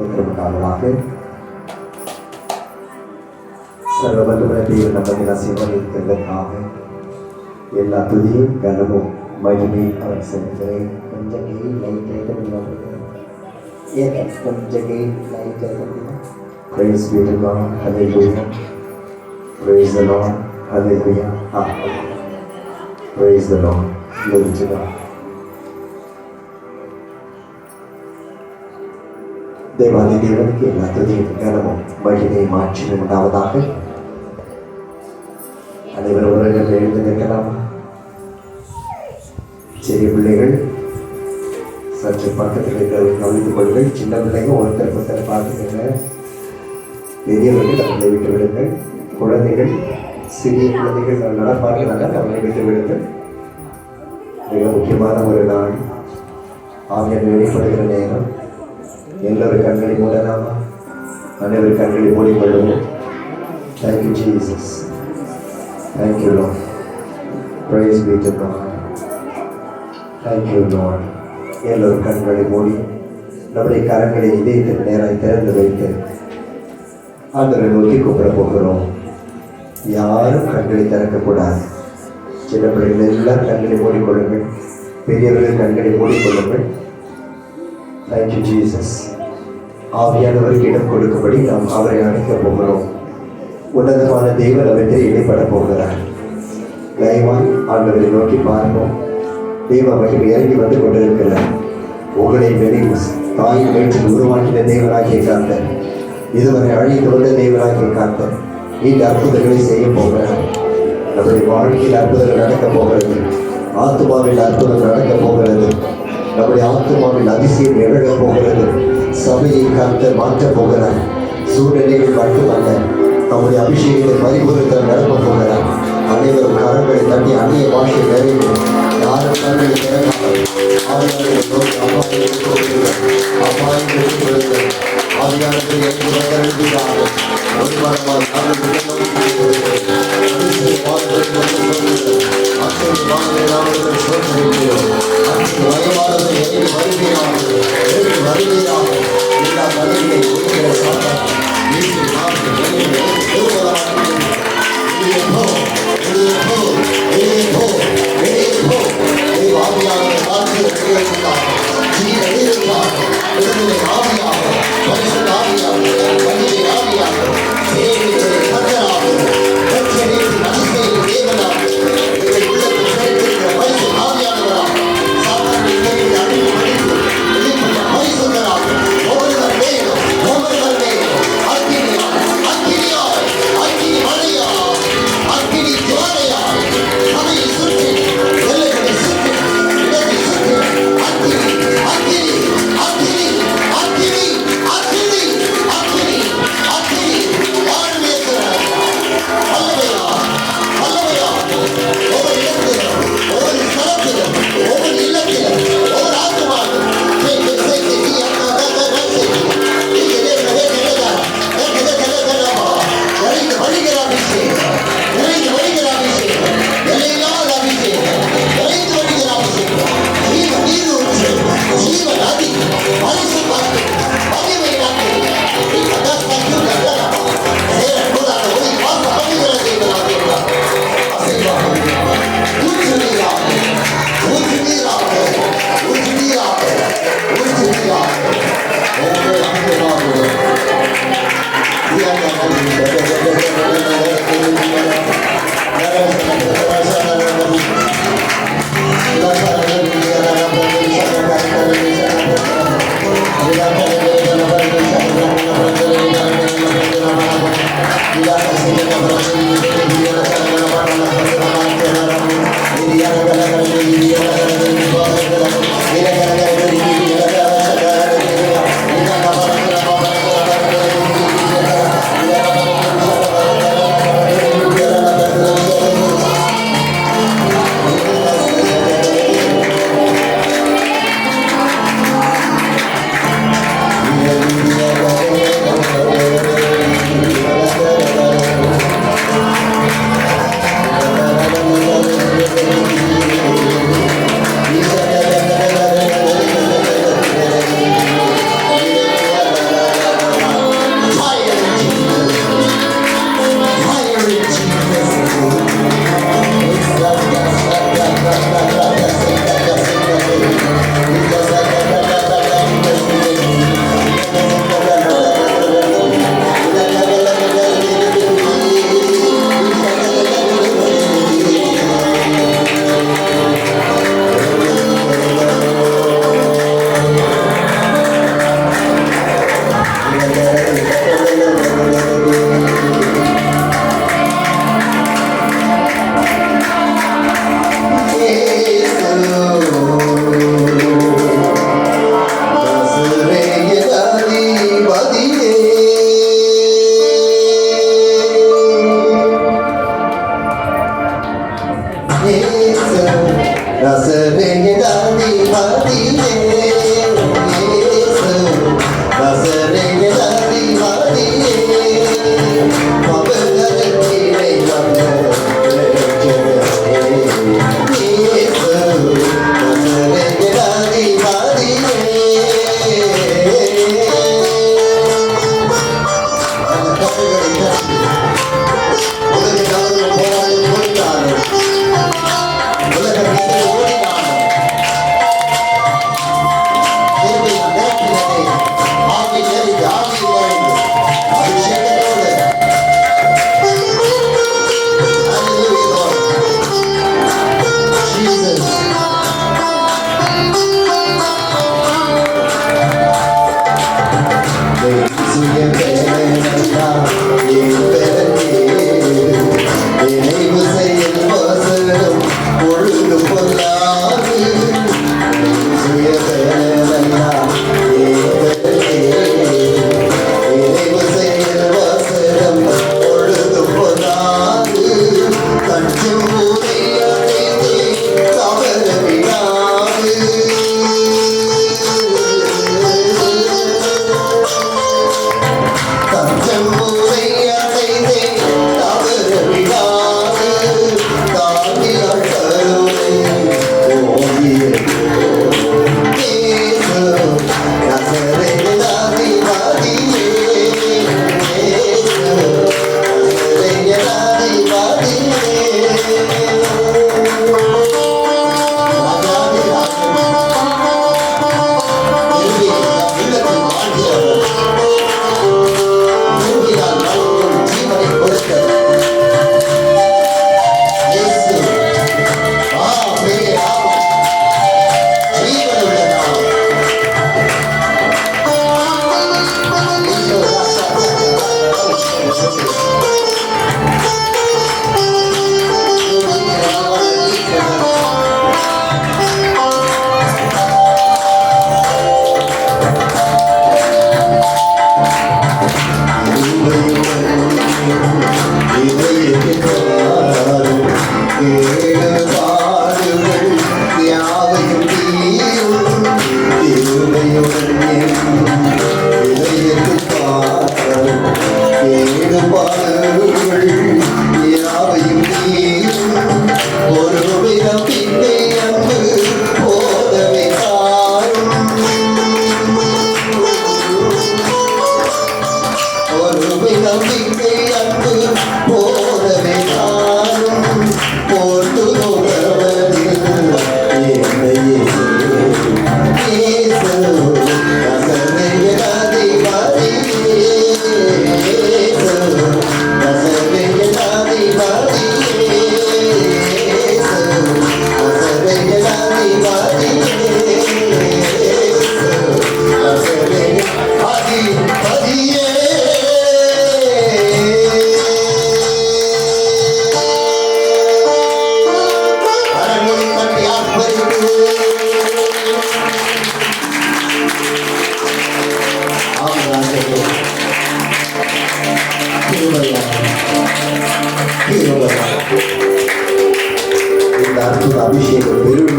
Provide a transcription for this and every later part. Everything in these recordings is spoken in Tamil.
உண்டாவதாக. சர்வவல்லமை தேவன் நம்மை ஆசீர்வதிக்கிறதற்காக எல்லா துதியும் கனமும் மகிமையும் அவர் செலுத்துகிறேன். கொஞ்சம் கை லைட் ஏன் கொஞ்சம் கை light Praise be to God. Hallelujah. Praise the Lord. Hallelujah. Praise the Lord. Glory to God. தேவாதி தேவனுக்கு எல்லா துதியும் கனமும் மகிமையும் மாட்சியும் உண்டாவதாக. அனைவரும் உலகில் எழுந்து நிற்கலாம். சிறிய பிள்ளைகள் சற்று பக்கத்தில் இருக்கிற கவனித்துக் கொள்ளுங்கள். சின்ன பிள்ளைங்க ஒருத்தர் பார்த்துக்கங்க. பெரியவர்கள் அவர்களை விட்டு விடுங்கள். குழந்தைகள் சிறிய குழந்தைகள் நடப்பார்கள், அவர்களை விட்டு விடுங்கள். மிக முக்கியமான ஒரு நாள், ஆவியானவர் வெளிப்படுகிற நேரம். எல்லோரும் கண்களை மூடலாமா? அனைவரும் கண்களை மூடிக்கொள்ளுங்கள். Thank you Jesus. Thank you Lord. Praise be to God. Thank you Lord. எல்லோரும் கண்களை மூடி நம்முடைய கரங்களை இதயத்திற்கு நேராக திறந்து வைத்து ஆண்டவரை நோக்கி கூப்பிட போகிறோம். யாரும் கண்களை திறக்கக்கூடாது. சின்ன பிள்ளைகள் எல்லாம் கண்களை மூடிக்கொள்ளுங்கள். பெரியவர்கள் கண்களை மூடிக்கொள்ளுங்கள். Thank you Jesus. ஆவியானவருக்கு இடம் கொடுக்கும்படி நாம் அவரை அழைக்க போகிறோம். உன்னதமான தேவன் அவற்றை இடைப்பட போகிறார். தயவாய் ஆண்டவரை நோக்கி பார்ப்போம். தேவ மகிமை இறங்கி வந்து கொண்டிருக்கிறார். உங்களை வெளியே தாயின் வயிற்றில் உருவாக்கின தேவனாகிய காத்த, இதுவரை அழிந்து வந்த தேவனாகிய காத்த, இந்த அற்புதங்களை செய்ய போகிறார். நம்முடைய வாழ்க்கையில் அற்புதங்கள் நடக்க போகிறது. ஆத்மாவில் அற்புதம் நடக்க போகிறது. நம்முடைய ஆத்மாவில் அதிசயம் நிகழ போகிறது. சபையை காத்த மாற்றப் போகிறார். சூழ்நிலைகள் மட்டுமல்ல, நம்முடைய அபிஷேகத்தை பரிபூரத்தில் நடக்க போகிறார். அனைவரும் கரங்களை தட்டி அந்நிய பாஷை நிறைவு. யாரும் கண்களை திறக்காமல் ஆவியானவரை நோக்கி அப்பாயிட்டு கொடுங்கள். ஆவியானவரை என்று வந்தெழுதுகிறார். ஒருவரமாய்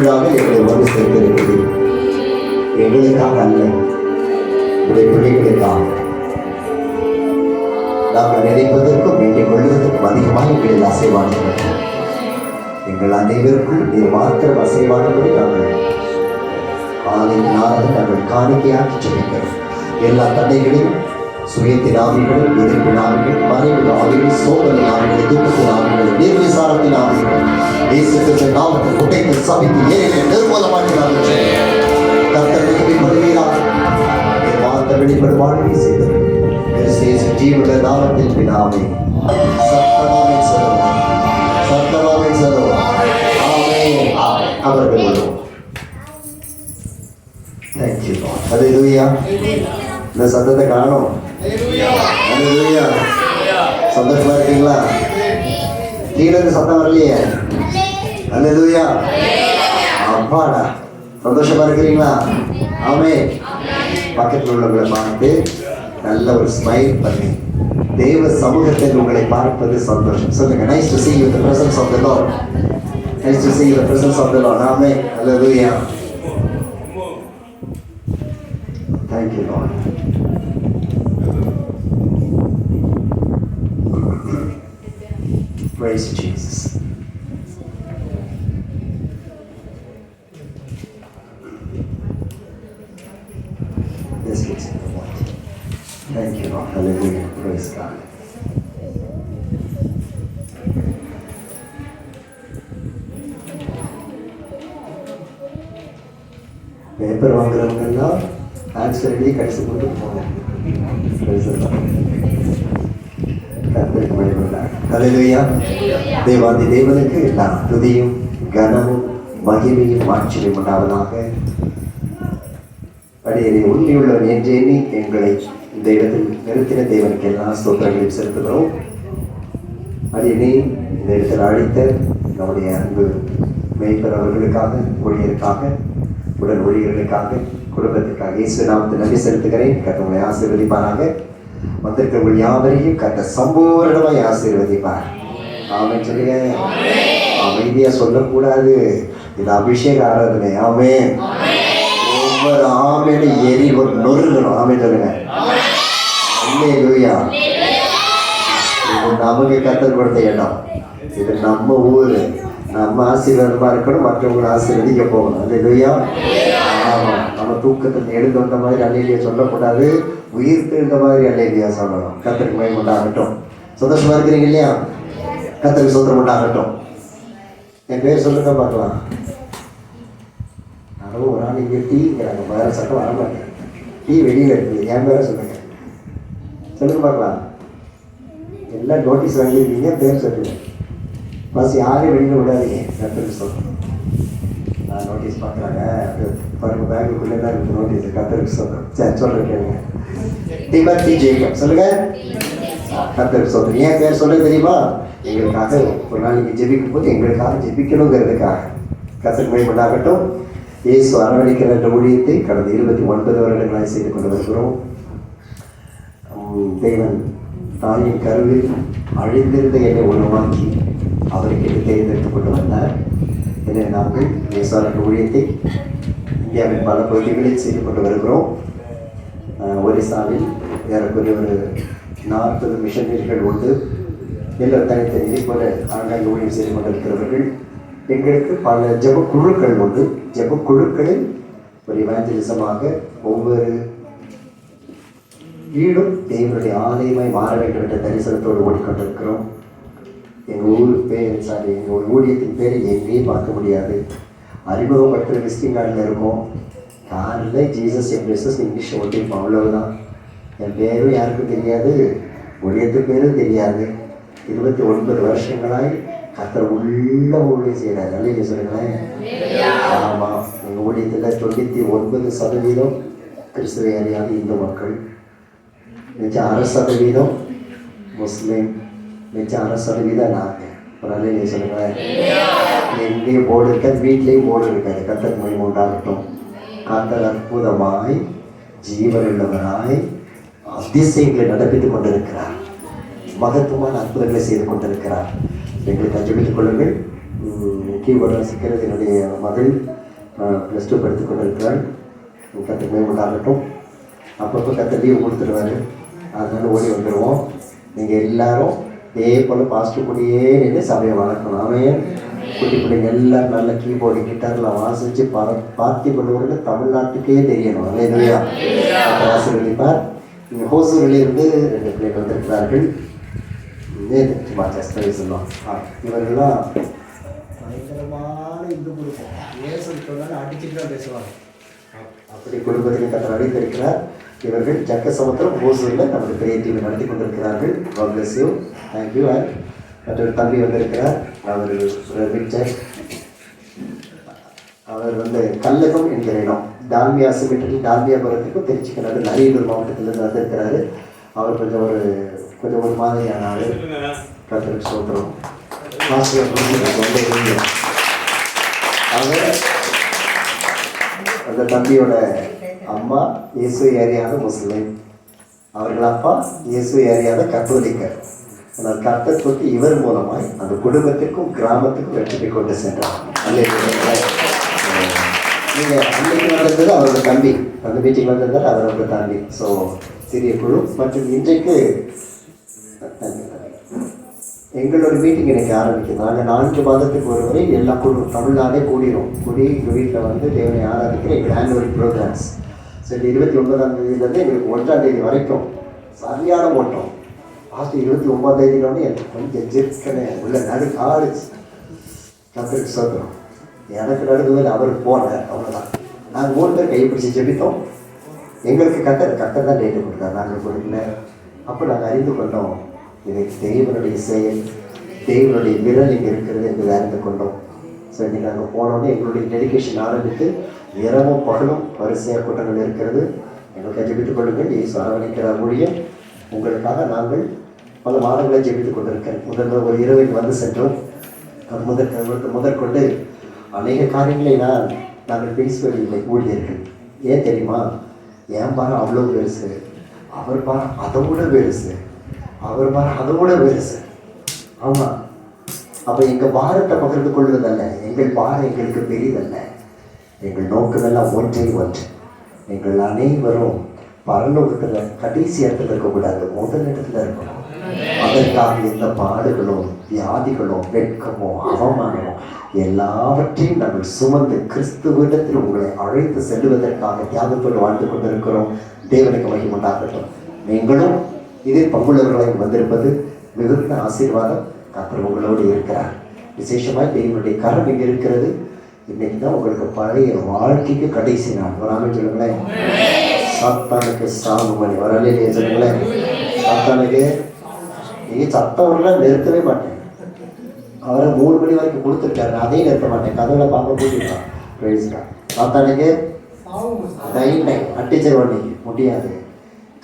திருவிழாவில் எங்களை ஒன்று சேர்த்திருக்கிறது. எங்களுக்காக அல்ல, உடைய பிள்ளைகளுக்காக. நாங்கள் நினைப்பதற்கும் வேண்டிக் கொள்வதற்கும் அதிகமாக எங்களில் அசைவாடுகிறது. எங்கள் அனைவருக்கும் நீர் மாத்திரம் அசைவாடுவது நாங்கள் நாங்கள் காணிக்கையாக்கி சொல்லிக்கிறோம். எல்லா தடைகளையும், சுயத்தின் ஆவிகள், எதிர்ப்பின் ஆவிகள், மறைவு ஆவிகள், சோதனை ஆவிகள், துக்கத்தின் ஆவிகள், நிர்விசாரத்தின் ஆவிகள், தேசத்திற்கு நாமத்தை குட்டைக்கு சபித்து ஏழை நிர்மூலமாக்கிறார்கள். கர்த்தருக்கு படுகிறார் மாத்த வெளிப்படும் வாழ்க்கை செய்தது ஜீவன நாமத்தின் பிதாவே. சத்தமாவே சொல்லுவோம், சத்தமாவே சொல்லுவோம். அவர்கள் வருவோம். Thank you Lord. ஹல்லேலூயா. இந்த சத்தத்தை காணோம். ஹல்லேலூயா. சந்தோஷமா இருக்கீங்களா? கீழே இருந்து சத்தம் வரலையே. ஹல்லேலூயா. அப்பாடா, சந்தோஷமா இருக்கிறீங்களா? ஆமென். பக்கத்தில் உள்ளவங்களை பார்த்து நல்ல ஒரு ஸ்மைல் பண்ணி தேவ சமூகத்தில் உங்களை பார்ப்பது சந்தோஷம். சொல்லுங்க, nice to see you in the presence of the Lord. Nice to see you in the presence of the Lord. Amen. Hallelujah. Thank you, Lord. Praise Jesus. Let's get to the point. Thank you, Lord. Hallelujah. Praise God. Paper வாங்குறவங்கெல்லாம் ஆக்சுவலி கடைசி போட்டு போகணும். ஹல்லேலூயா. தேவாதி தேவனுக்கு எல்லா துதியும் கனமும் மகிமையும் ஆட்சியும் உண்டாவதாக. அடியனை உண்மையுள்ளவன் என்று எண்ணி எங்களை இந்த இடத்தில் நிறுத்தின தேவனுக்கு எல்லா ஸ்தோத்திரங்களையும் செலுத்துகிறோம். அடியனை இந்த இடத்தில் அழைத்த நம்முடைய அன்பு மேய்ப்பர் அவர்களுக்காக, ஊழியருக்காக, உடன் ஊழியர்களுக்காக, குடும்பத்திற்காக இயேசு நாமத்தில் நன்றி செலுத்துகிறேன். கர்த்தர் உங்களை ஆசீர்வதிப்பாராக. வந்திருக்கிறவர்கள் யாவரையும் கர்த்தர் சம்பூரணமாய் ஆசீர்வதிப்பார். ஆமென் சொல்லுங்க. அமைதியா சொல்லக்கூடாது, இது அபிஷேக ஆராதனை. ஆமென். ஒவ்வொரு ஆமென் எரி ஒரு நொறுங்கணும். ஆமென் சொல்லுங்க. அல்லேலூயா. இது நமக்கு கர்த்தர் கொடுத்த இடம், இது நம்ம ஊரு, நம்ம ஆசீர்வாதமா இருக்கணும், மற்றவங்களை ஆசீர்வதிக்க போகணும். அல்லேலூயா. ஆமா, நம்ம தூக்கத்தில் எழுந்து வந்த மாதிரி அல்லேலூயா சொல்லக்கூடாது, உயிர் தெரிந்த மாதிரி அல்லேலூயா சொல்லணும். கர்த்தருக்கு மகிமை உண்டாகட்டும். சந்தோஷமா இருக்கிறீங்க இல்லையா? கர்த்தருக்கு சோத்திரம் உண்டாகட்டும். என் பேர் சொல்லுங்க பார்க்கலாம். நானும் ஒரு நாள் இங்கே டீங்கிறாங்க, வேற சட்டம் வர மாட்டேன். டீ வெளியில் இருக்குது, என் பேரை சொல்லுங்க. சொல்லுங்க பார்க்கலாம். எல்லாம் நோட்டீஸ் வாங்கியிருக்கீங்க, பேர் சொல்லுங்க. பஸ் யாரையும் வெளியில் விடாதீங்க. கர்த்தருக்கு சொல்லுங்க. நான் நோட்டீஸ் பார்க்குறாங்க, பாருங்க பேங்குக்குள்ளே தான் இருக்குது நோட்டீஸ். கர்த்தருக்கு சொல்லுங்க. சரி சொல்கிறேன் கேளுங்க. டிமோத்தி ஜேக்கப் சொல்லுங்க. கர்த்தருக்கு சொல்லுங்க. ஏன் பேர் சொல்ல தெரியுமா? எங்களுக்காக ஒரு நாளைக்கு ஜெபிக்கும் போது எங்களுக்காக ஜெபிக்கணுங்கிறதுக்காக. கர்த்தருக்கு மகிமை உண்டாகட்டும். இயேசு அரவணைக்கிற என்ற ஊழியத்தை கடந்த 29 வருடங்களாக செய்து கொண்டு வருகிறோம். தேவன் தாயின் கருவில் அழிந்திருந்த என்னை உருவாக்கி அவருக்கு தேர்ந்தெடுத்து கொண்டு வந்தார். எனவே நாங்கள் இயேசு ஊழியத்தை இந்தியாவின் பல பகுதிகளில் செய்து கொண்டு வருகிறோம். ஒரிசாவில் ஏறக்குறைய ஒரு 40 மிஷனரிகள் உண்டு. எல்லோரும் தனித்தனி போல ஆங்காங்கே ஊழியம் செய்து கொண்டிருக்கிறவர்கள். எங்களுக்கு பல ஜெப குழுக்கள் உண்டு. ஜெப குழுக்களில் ஒரு இவாஞ்சலிசமாக ஒவ்வொரு வீடும் தேவனுடைய ஆலயமாய் மாற வேண்டும் என்ற தரிசனத்தோடு ஓடிக்கொண்டிருக்கிறோம். எங்கள் ஊர் பேர் எங்கள் ஊழியத்தின் பேரை எங்கேயும் பார்க்க முடியாது. அறிமுகப்படுத்துகிற விசிட்டிங் கார்டில் இருக்கும். காரில் ஜீசஸ் எம்ப்ரேசஸ் இங்கிலீஷ் ஓட்டிருப்போம், அவ்வளவுதான். என் பேரும் யாருக்கும் தெரியாது, ஊழியத்து பேரும் தெரியாது. 29 வருஷங்களாய் கர்த்தர் உள்ள ஊழியம் செய்கிறார். நல்ல சொல்லுங்களேன். ஆமாம், எங்கள் ஊழியத்தில் 99% கிறிஸ்துவை அறியாத இந்து மக்கள், மிச்சம் 6% முஸ்லீம், மிச்சம் 6% நாங்கள். ஒரு நல்ல சொல்லுங்களேன். எங்கேயும் போர்டு இருக்காது, வீட்லேயும் போர்டு இருக்காது. கர்த்தர் மகிமை உண்டாகட்டும். கர்த்தர் அற்புதமாய் ஜீவனுள்ளவராய் அதிசயங்களை நடப்பித்துக் கொண்டிருக்கிறார். மகத்துவமான அற்புதங்களை செய்து கொண்டிருக்கிறார். எங்களுக்கு ஜெபித்துக் கொள்ளுங்கள். கீபோர்டு வாசிக்கிறது என்னுடைய மகள் ப்ளஸ் 2 படித்துக் கொண்டிருக்கிறாள். கற்று மேம்பட்டாகட்டும். அப்பப்போ கற்று லீவு கொடுத்துருவாரு, அதனால ஓடி வந்துடுவோம். நீங்கள் எல்லாரும் இதே போல் பாஸ்டர் கூடயே நின்று சபையை வளர்க்கணும். அவன் குட்டி பிள்ளைங்க எல்லோரும் நல்ல கீபோர்டு கிட்டாரில் வாசித்து பார்த்தி பண்ணுவோம்னு தமிழ்நாட்டுக்கே தெரியணும். அதே இல்லையா? ஆசிரியர் இங்கே ஹோசூரிலிருந்து 2 பிள்ளைகள் வந்திருக்கிறார்கள். சும்மா ஜஸ்ட் சொல்லலாம். இவர்கள்லாம் பயங்கரமான இந்து குடும்பம். ஏன் சொல்லிட்டு அடிச்சுட்டு தான் பேசுவாங்க. அப்படி குடும்பத்தில் கற்று அழைத்திருக்கிறார். இவர்கள் ஜக்க சமுத்திரம் ஹோசூரில் நமது பெரிய டீமை நடத்தி கொண்டிருக்கிறார்கள். God bless you. Thank you. மற்றொரு தம்பி வந்திருக்கிறார். அவர் விக்டர். அவர் கல்லகம் என்கிற இடம், டால்மியா சிமெட்ரி, டால்மியாபுரத்துக்கும் திருச்சிக்கு நடு அரியலூர் மாவட்டத்திலிருந்து வந்திருக்கிறாரு. அவர் கொஞ்சம் ஒரு மாதிரியான ஆள். கத்தருக்கு சோத்திரம். அவர் அந்த தம்பியோட அம்மா இயேசு அறியாத முஸ்லிம், அவர்கள் அப்பா இயேசு அறியாத கத்தோலிக்கர். ஆனால் கர்த்தர் தொட்டு இவர் மூலமாய் அந்த குடும்பத்திற்கும் கிராமத்துக்கும் வெற்றி கொண்டு சென்றார். நீங்கள் அன்னைக்கு நடந்தது அவரோட தம்பி, அந்த மீட்டிங் வந்திருந்தால் அவரோட தம்பி. ஸோ சிறிய குழு. மற்றும் இன்றைக்கு எங்களோட மீட்டிங் எனக்கு ஆரம்பிக்குது. நாங்கள் 4 மாதத்துக்கு ஒரு முறை எல்லா குழு தமிழ்நாடே கூடிடும். எங்கள் வீட்டில் தேவனை ஆராதிக்கிற எங்கள் ஆனுவல் ப்ரோக்ராம்ஸ். சரி, 29ஆம் தேதியிலேருந்து எங்களுக்கு 1ஆம் தேதி வரைக்கும் சரியான ஓட்டம். லாஸ்ட் 29ஆம் தேதியிலோடனே எனக்கு கொஞ்சம் ஜெர்க்கனே உள்ள நடு காடு கத்திரிக்கு சோத்திரம். எனக்கு நடுவில் அவர் போனார். அவ்வளோதான். நாங்கள் 3 பேர் கைப்பிடிச்சி ஜெபித்தோம். எங்களுக்கு கத்தர் தான் டேட்டு கொடுத்தார், நாங்கள் கொடுக்கல. அப்போ நாங்கள் அறிந்து கொண்டோம், இது தேவனுடைய செயல், தேவனுடைய விரல் இங்கே இருக்கிறது என்று அறிந்து கொண்டோம். ஸோ இன்றைக்கி நாங்கள் போனோடனே எங்களுடைய டெடிகேஷன் ஆரம்பித்து இரவும் பகலும் வரிசையாக கூட்டங்கள் இருக்கிறது. எங்களுக்கு ஜெபித்துக் கொள்ளுங்கள். இயேசு அரவணைக்கிறார் ஊழியம். உங்களுக்காக நாங்கள் பல மாதங்களை ஜெபித்துக் கொண்டிருக்கிறேன். முதல்ல ஒரு இரவில் வந்து சென்றோம். அது முதற்கொண்டு அநேக காரியங்களை நாங்கள் பேசுவதில்லை ஊழியர்கள். ஏன் தெரியுமா? என் பாரம் அவ்வளோ பெருசு, அவர் பாரம் அதை விட பெருசு, அவர் பாரம் அதை விட பெருசு. ஆமாம். அப்போ எங்கள் பாரத்தை பகிர்ந்து கொள்வதல்ல, எங்கள் பாரம் எங்களுக்கு பெரியதல்ல. எங்கள் நோக்கமெல்லாம் ஒன்றே ஒன்று. எங்கள் அனைவரும் பரலோகத்தில் கடைசி இடத்துல இருக்கக்கூடாது, முதல் இடத்துல இருக்கணும். அதற்காக எந்த பாடுகளோ வியாதிகளோ வெட்கமோ அவமானமோ எல்லாவற்றையும் நாங்கள் சுமந்து கிறிஸ்துவிடத்தில் உங்களை அழைத்து செல்வதற்காக தியாகத்தோடு வாழ்ந்து கொண்டிருக்கிறோம். தேவனுக்கு மகிமை உண்டாகட்டும். நீங்களும் இதில் பங்குள்ளவர்களை வந்திருப்பது மிகுந்த ஆசீர்வாதம். கர்த்தர் உங்களோடு இருக்கிறார். விசேஷமாக தேவனுடைய கரம் இங்கே இருக்கிறது. இன்னைக்கு தான் உங்களுக்கு பழைய வாழ்க்கைக்கு கடைசி நாள். வராமல் சொல்லுங்களேன். சாத்தானுக்கு சாவு மணி வரலையே சொல்லுங்களேன். சாத்தானுக்கு நீங்கள் சத்தவரெல்லாம் நிறுத்தவே மாட்டேன். அவரை 3 மணி வரைக்கும் கொடுத்துருக்காரு, அதையும் நிறுத்த மாட்டேன். கதவுல பார்க்க போட்டுருக்கான். பேசுகிறான். சாத்தானுக்கு அட்டிச்சர் வண்டிக்கு முடியாது.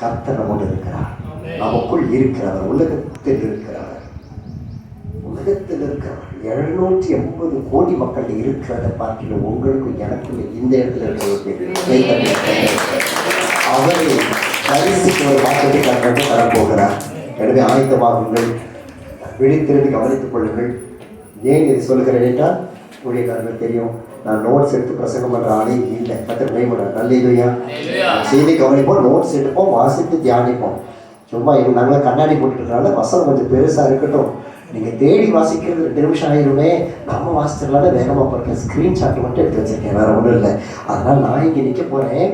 கர்த்தர் நம்மோடு இருக்கிறார், நமக்குள் இருக்கிறவர், உலகத்தில் இருக்கிறவர். உலகத்தில் இருக்கிறவர் 780 கோடி மக்கள் இருக்கிறத பார்க்கணும். உங்களுக்கு எனக்குள்ள இந்த இடத்துல இருக்கிற அவரை பரிசுக்கு ஒரு வாக்கத்துக்காக தரப்போகிறார். எனவே ஆயத்தமாகுங்கள், விழித்திருந்து கவனித்துக் கொள்ளுங்கள். ஏன் இது சொல்லுகிறேன் என்றால் ஊழியக்காரர்கள் தெரியும், நான் நோட்ஸ் எடுத்து பிரசங்கம் பண்ணுற ஆளே இல்லை. கத்தர் மேம்பட நல்ல செய்தி கவனிப்போம், நோட்ஸ் எடுப்போம், வாசித்து தியானிப்போம். சும்மா இவங்க நாங்கள் கண்ணாடி போட்டுருக்கனால வசனம் கொஞ்சம் பெருசாக இருக்கட்டும். நீங்கள் தேடி வாசிக்கிறது 2 நிமிஷம் ஆயிருமே, நம்ம வாசிச்சதுனால வேகமாக போகிறேன். ஸ்க்ரீன்ஷாட் மட்டும் எடுத்து வச்சுருக்கேன், வேறு ஒன்றும் இல்லை. அதனால் நான் இங்கே நிற்க போகிறேன்,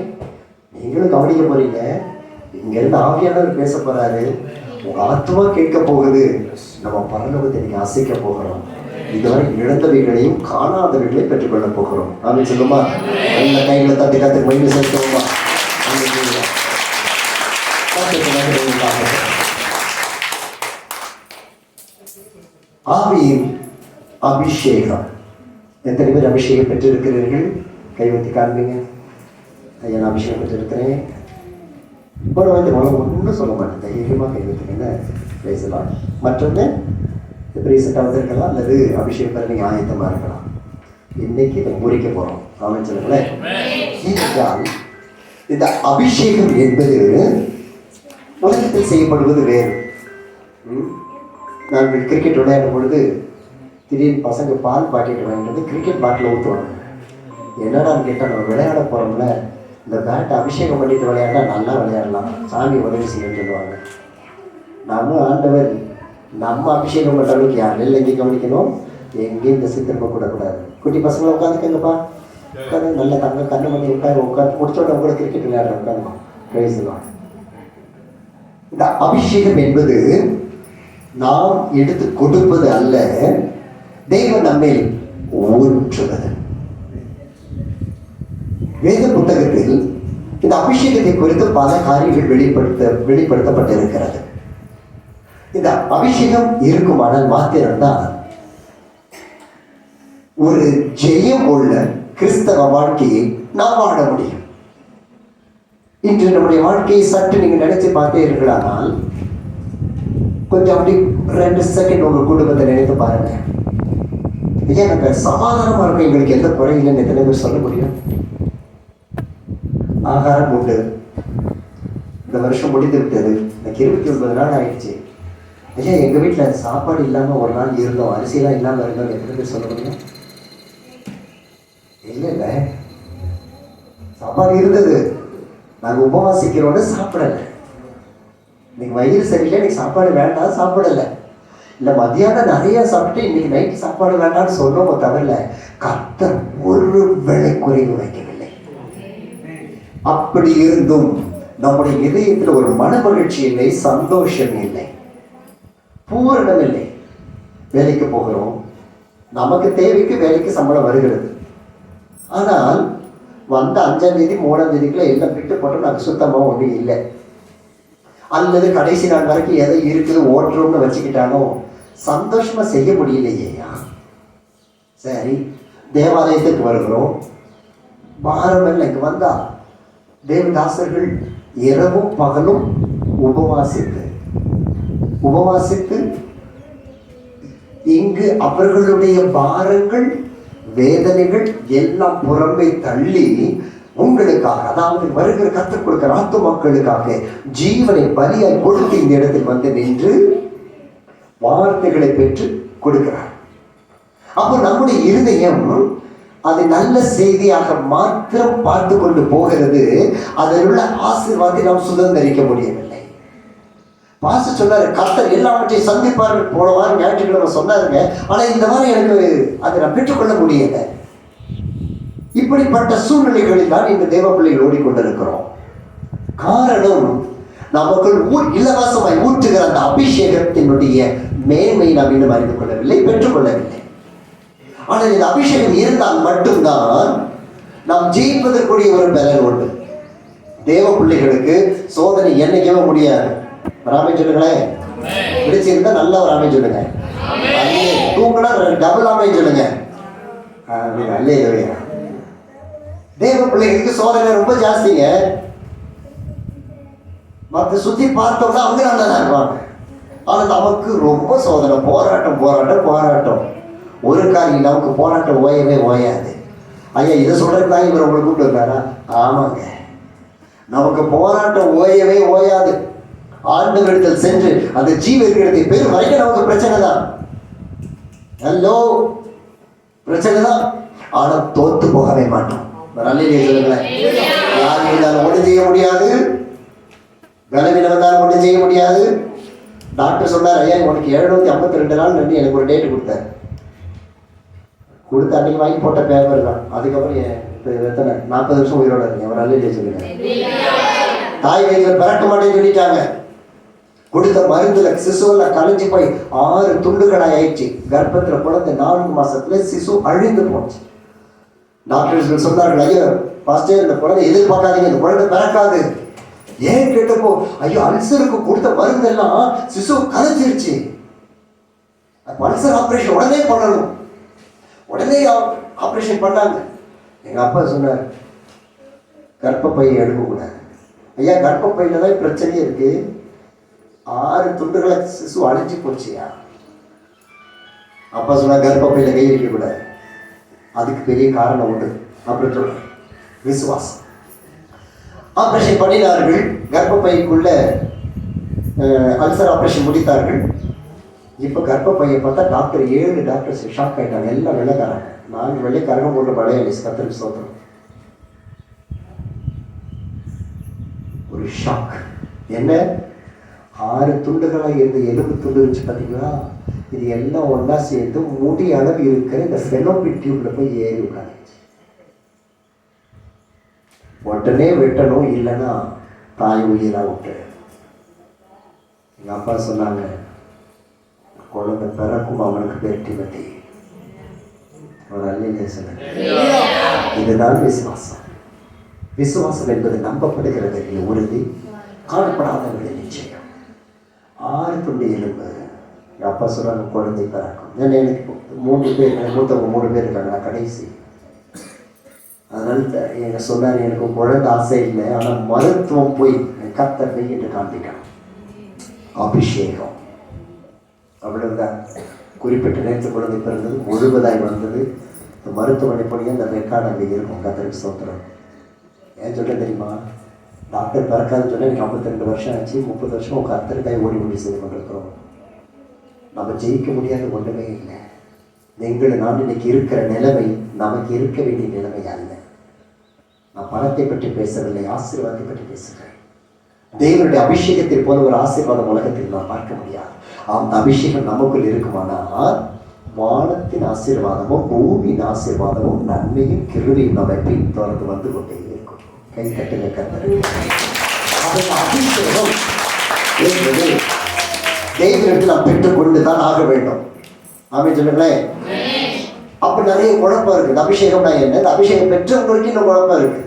நீங்களும் கவனிக்க போகிறீங்க. இங்கேருந்து ஆவியானவர் பேச போகிறாரு, உங்கள் ஆத்மா கேட்க போகுது. நம்ம பரலோகத்தை நீங்கள் அசைக்க போகிறோம். இதுவரை இழந்தவைகளையும் காணாதவைகளையும் பெற்றுக்கொள்ள போகிறோம். நாம சொல்லுமா? நல்ல கைகளை தட்டி காத்து மொழி சேர்த்துவோமா? ஆவியின் அபிஷேகம். எத்தனை பேர் அபிஷேகம் பெற்றிருக்கிறீர்கள்? கைவத்தி காண்பீங்க. ஐயா, நான் அபிஷேகம் பெற்றிருக்கிறேன். ஒரு வந்து ஒன்றும் சொல்ல மாட்டேன், தைரியமாக கைவத்துக்கன்னு பேசலாம். மற்றொன்று இப்போ ரீசெண்டாக வந்திருக்கலாம், அல்லது அபிஷேகம் பெற நீங்கள் ஆயத்தமாக இருக்கலாம். இன்னைக்கு இதை முறிக்க போகிறோம். ஆமாம் சொல்லுங்களேன். ஏனென்றால் இந்த அபிஷேகம் என்பது உலகத்தில் செய்யப்படுவது வேறு. நாங்கள் கிரிக்கெட் விளையாடும் பொழுது திடீர்னு பசங்க பால் பாக்கெட் வாங்கிட்டு வந்து கிரிக்கெட் பேட்டில் ஊற்றுவாங்க. என்னடான்னு கேட்டால் நம்ம விளையாட போகிறோம்ல, இந்த பேட்டை அபிஷேகம் பண்ணிட்டு விளையாண்டா நல்லா விளையாடலாம், சாமி உதவி செய்யணும்னு சொல்லுவாங்க. நம்ம ஆண்டவர் நம்ம அபிஷேகம் பண்ணுற அளவுக்கு யாரும் இல்லை, இங்கே கவனிக்கணும், எங்கேயும் இந்த சித்திரப்பை கூடக்கூடாது. குட்டி பசங்களை உட்காந்துக்கங்கப்பா, உட்காந்து நல்ல தங்க கண்ணு பண்ணி உட்காந்து முடிச்சோட கூட கிரிக்கெட் விளையாடுற உட்காந்து பேசலாம். இந்த அபிஷேகம் என்பது நாம் எடுத்து கொடுப்பது அல்ல, தெய்வம் நம்மை ஊற்றுவது. வேத புத்தகத்தில் இந்த அபிஷேகத்தை குறித்து பல காரியங்கள் வெளிப்படுத்தப்பட்டிருக்கிறது. இந்த அபிஷேகம் இருக்குமானால் மாத்திரம்தான் ஒரு ஜெயம் உள்ள கிறிஸ்தவ வாழ்க்கையை நாம் வாழ முடியும். இன்று நம்முடைய வாழ்க்கையை சற்று நீங்க நினைச்சு பார்த்தீர்களானால், கொஞ்சம் அப்படி 2 செகண்ட் உங்க குடும்பத்தை நினைத்து பாருங்க. எனக்கு சமாதானமா இருக்கும், எங்களுக்கு எந்த குறையில்லைன்னு எத்தனை பேர் சொல்ல முடியும்? ஆகாரம் உண்டு, இந்த வருஷம் முடிந்து விட்டது, எனக்கு 29 நாள் ஆயிடுச்சு. ஐயா எங்க வீட்டுல சாப்பாடு இல்லாம ஒரு நாள் இருந்தோம், அரிசியெல்லாம் இல்லாம இருந்தோம், எத்தனை பேர் சொல்ல முடியும்? இல்ல சாப்பாடு இருந்தது, நாங்க உபவாசிக்கிறோன்னு சாப்பிடல. இன்னைக்கு வயிறு சரியில்லை, இன்னைக்கு சாப்பாடு வேண்டாம் சாப்பிடல. இல்லை மதியானம் நிறைய சாப்பிட்டு இன்னைக்கு நைட்டு சாப்பாடு வேண்டாம்னு சொல்றோமோ தவிர கர்த்தர் ஒரு வேளை குறைவு வைக்கவில்லை. அப்படி இருந்தும் நம்முடைய இதயத்தில் ஒரு மன மகிழ்ச்சி இல்லை, சந்தோஷம் இல்லை, பூரணம் இல்லை. வேலைக்கு போகிறோம், நமக்கு தேவைக்கு வேலைக்கு சம்பளம் வருகிறது. ஆனால் வந்த 5ஆம் தேதி 3ஆம் தேதிக்குள்ள எல்லாம் விட்டு போட்டோம், நமக்கு சுத்தமாக ஒன்றும் இல்லை. அல்லது கடைசி நாள் வரைக்கும் எதை இருக்குது ஓட்டுறோம்னு வச்சுக்கிட்டாலும் சந்தோஷமா செய்ய முடியலையா? சரி, தேவாலயத்துக்கு வருகிறோம், வாரம் இங்க வந்தா தேவதாசர்கள் இரவும் பகலும் உபவாசித்து இங்கு அவர்களுடைய பாரங்கள் வேதனைகள் எல்லாம் புறம்பே தள்ளி உங்களுக்காக, அதாவது வருகிற கற்றுக் கொடுக்கிற ஆத்துமாக்களுக்காக ஜீவனை பலியாய் கொடுத்து இந்த இடத்தில் வந்து நின்று வார்த்தைகளை பெற்று கொடுக்கிறார். அப்போ நம்முடைய இருதயம் அது நல்ல செய்தியாக மாத்திரம் பார்த்து கொண்டு போகிறது, அதில் உள்ள ஆசீர்வாதத்தை நாம் சுதந்திரிக்க முடியவில்லை. பாச சொன்னாரு, கர்த்தர் எல்லாவற்றையும் சந்திப்பார் போன வாரம் ஞாயிற்றுக்கிழமை சொன்னாருங்க. ஆனா இந்த வாரம் எனக்கு அதை நான் பெற்றுக்கொள்ள முடியல. இப்படிப்பட்ட சூழ்நிலைகளில் தான் இந்த தேவ பிள்ளைகள் ஓடிக்கொண்டிருக்கிறோம். காரணம், நமக்குள் இலவசமாய் ஊற்றுகிற அந்த அபிஷேகத்தினுடைய மேன்மை நாம் இன்னும் அறிந்து கொள்ளவில்லை, பெற்றுக்கொள்ளவில்லை. ஆனால் இந்த அபிஷேகம் இருந்தால் மட்டும்தான் நாம் ஜெயிப்பதற்குரிய ஒரு பலன் உண்டு. தேவ பிள்ளைகளுக்கு சோதனை என்னைக்கவே முடியாது. ராமே சொல்லுங்களேன், பிடிச்சிருந்தா நல்ல ஒரு ஆமை சொல்லுங்க, தூங்கினா டபுள் ஆமை சொல்லுங்க. தேவ பிள்ளைகளுக்கு சோதனை ரொம்ப ஜாஸ்திங்க. மற்ற சுத்தி பார்த்தோம்னா அவங்க நல்லா தான் இருப்பாங்க. ஆனா நமக்கு ரொம்ப சோதனை, போராட்டம். ஒரு காரியம் நமக்கு போராட்டம் ஓயாது. ஐயா இதை சொல்றதுதான் இவர் உங்களை கூப்பிட்டு வந்தாரா? ஆமாங்க, நமக்கு போராட்டம் ஓயாது. ஆண்டவரிடத்தில் சென்று அந்த ஜீவ இருக்கிறதை பெரும் வரைக்கும் நமக்கு பிரச்சனை தான், பிரச்சனை தான். ஆனா தோத்து போகவே மாட்டோம். சொல்லுங்களேன், யார் இருந்தாலும் ஒன்றும் செய்ய முடியாது, பலவீனம் வந்தாலும் ஒன்றும் செய்ய முடியாது. டாக்டர் சொன்னார், ஐயா உனக்கு 752 நாள் நன்றி, எனக்கு ஒரு டேட் கொடுத்தார். கொடுத்த அன்னைக்கு வாங்கி போட்ட பேப்பர் தான். அதுக்கப்புறம் எத்தனை 40 வருஷம் உயிரோட இருக்கேன். அவர் அல்லையே சொல்லுங்க. தாய் வயிற்றில் பிறக்க மாட்டேன்னு சொல்லிட்டாங்க. கொடுத்த மருந்துல சிசுவ கலைஞ்சு போய் 6 துண்டுகளாய் ஆயிடுச்சு. கர்ப்பத்துல குழந்தை 4 மாசத்துல சிசு அழிந்து போச்சு. டாக்டர்கள் சொன்னார்கள், ஐயோ பாஸ்டர் இந்த குழந்தை எதிர்பார்க்காதீங்க, இந்த குழந்தை பிறக்காது. ஏன் கேட்டப்போ, ஐயோ அல்சருக்கு கொடுத்த மருந்து எல்லாம் சிசு கலைஞ்சிருச்சு, அல்சர் ஆப்ரேஷன் உடனே பண்ணணும். உடனே ஆப்ரேஷன் பண்ணாங்க. எங்க அப்பா சொன்னார், கர்ப்பப்பையை எடுக்கக்கூடாது. ஐயா கர்ப்பப்பையில தான் பிரச்சனையே இருக்கு, 6 துண்டுகளை சிசு அழிஞ்சு போச்சியா. அப்பா சொன்னா கர்ப்பப்பையில கை வைக்க கூடாது, அதுக்கு பெரிய காரணம் உண்டு. அப்புறம் சொல்ற விசுவாசம். ஆப்ரேஷன் பண்ணினார்கள், கர்ப்பப்பைக்குள்ள அல்சர் ஆப்ரேஷன் முடித்தார்கள். இப்போ கர்ப்பப்பையை பார்த்தா டாக்டர் 7 டாக்டர்ஸ் ஷாக் ஆகிட்டாங்க. எல்லாம் வெள்ளைக்காரங்க. 4 வெள்ளைக்காரங்க 3 மலையாளிஸ். கத்தருக்கு சோத்திரம். ஒரு ஷாக். என்ன 6 துண்டுகளாக இருந்த எலும்பு துண்டு இருந்துச்சு பார்த்தீங்களா? இது எல்லாம் ஒன்றா சேர்ந்து முடி அளவு இருக்கிற இந்த ஃபெலோபிக் டியூப்ல போய் ஏறி உட்காந்துச்சு. உடனே வெட்டணும், இல்லைன்னா தாய் உயிரா விட்டு. எங்கள் அப்பா சொன்னாங்க, குழந்தை பிறக்கும், அவனுக்கு பேர் டிமோத்தி. ஒரு அல்லேலூயா சொல்லுங்க. இதுதான் விசுவாசம். விசுவாசம் என்பது நம்பப்படுகிறது உறுதி, காணப்படாதவர்கள் நிச்சயம். 6 துண்டு எலும்பு. எங்கள் அப்பா சொல்கிறாங்க குழந்தை பிறக்கும். ஏன்னா எனக்கு 3 பேர், எனக்கு மூத்தவங்க 3 பேர் இருக்காங்க, நான் கடைசி. அதனால என்ன சொன்னார், எனக்கு குழந்தை ஆசை இல்லை, ஆனால் மருத்துவம் போய் கர்த்தர் என்று காண்பிக்கணும். அபிஷேகம் அவ்வளவுதான். குறிப்பிட்ட நேரத்தில் குழந்தை பிறந்தது, முழுவதாய் வந்தது. இந்த மருத்துவமனை போய் அந்த ரெக்கார்டு அங்கே இருக்கும். கர்த்தருக்கு ஸ்தோத்திரம். ஏன் சொல்ல தெரியுமா? டாக்டர் பிறக்காதுன்னு சொன்னால் எனக்கு 52 வருஷம் ஆச்சு. 30 வருஷம் கர்த்தருக்காய் ஓடி செய்து கொண்டிருக்கிறோம். நம்ம ஜெயிக்க முடியாத ஒன்றுமே இல்லை. நான் இன்னைக்கு இருக்கிற நிலைமை நமக்கு இருக்க வேண்டிய நிலைமை அல்ல. நான் பணத்தை பற்றி பேசவில்லை, ஆசீர்வாதத்தை பற்றி பேசுகிறேன். தேவனுடைய அபிஷேகத்தை போல ஒரு ஆசீர்வாதம் உலகத்தில் நான் பார்க்க முடியாது. அந்த அபிஷேகம் நமக்குள் இருக்குமானால் வானத்தின் ஆசீர்வாதமும் பூமியின் ஆசீர்வாதமும் நன்மையும் கிருபையும் நம்மை பின்தொடர்ந்து வந்து கொண்டே இருக்கும். கை கட்டுங்க கர்த்தருக்கு. அபிஷேகம் என்பது தேவனிடத்தில் நாம் பெற்றுக்கொண்டு தான் ஆக வேண்டும். ஆமே சொல்லுங்களேன். அப்ப நிறைய குழப்பம் இருக்கு. இந்த அபிஷேகம்னா என்ன? இந்த அபிஷேகம் பெற்றவங்களுக்கு இன்னும் குழப்பம் இருக்கு.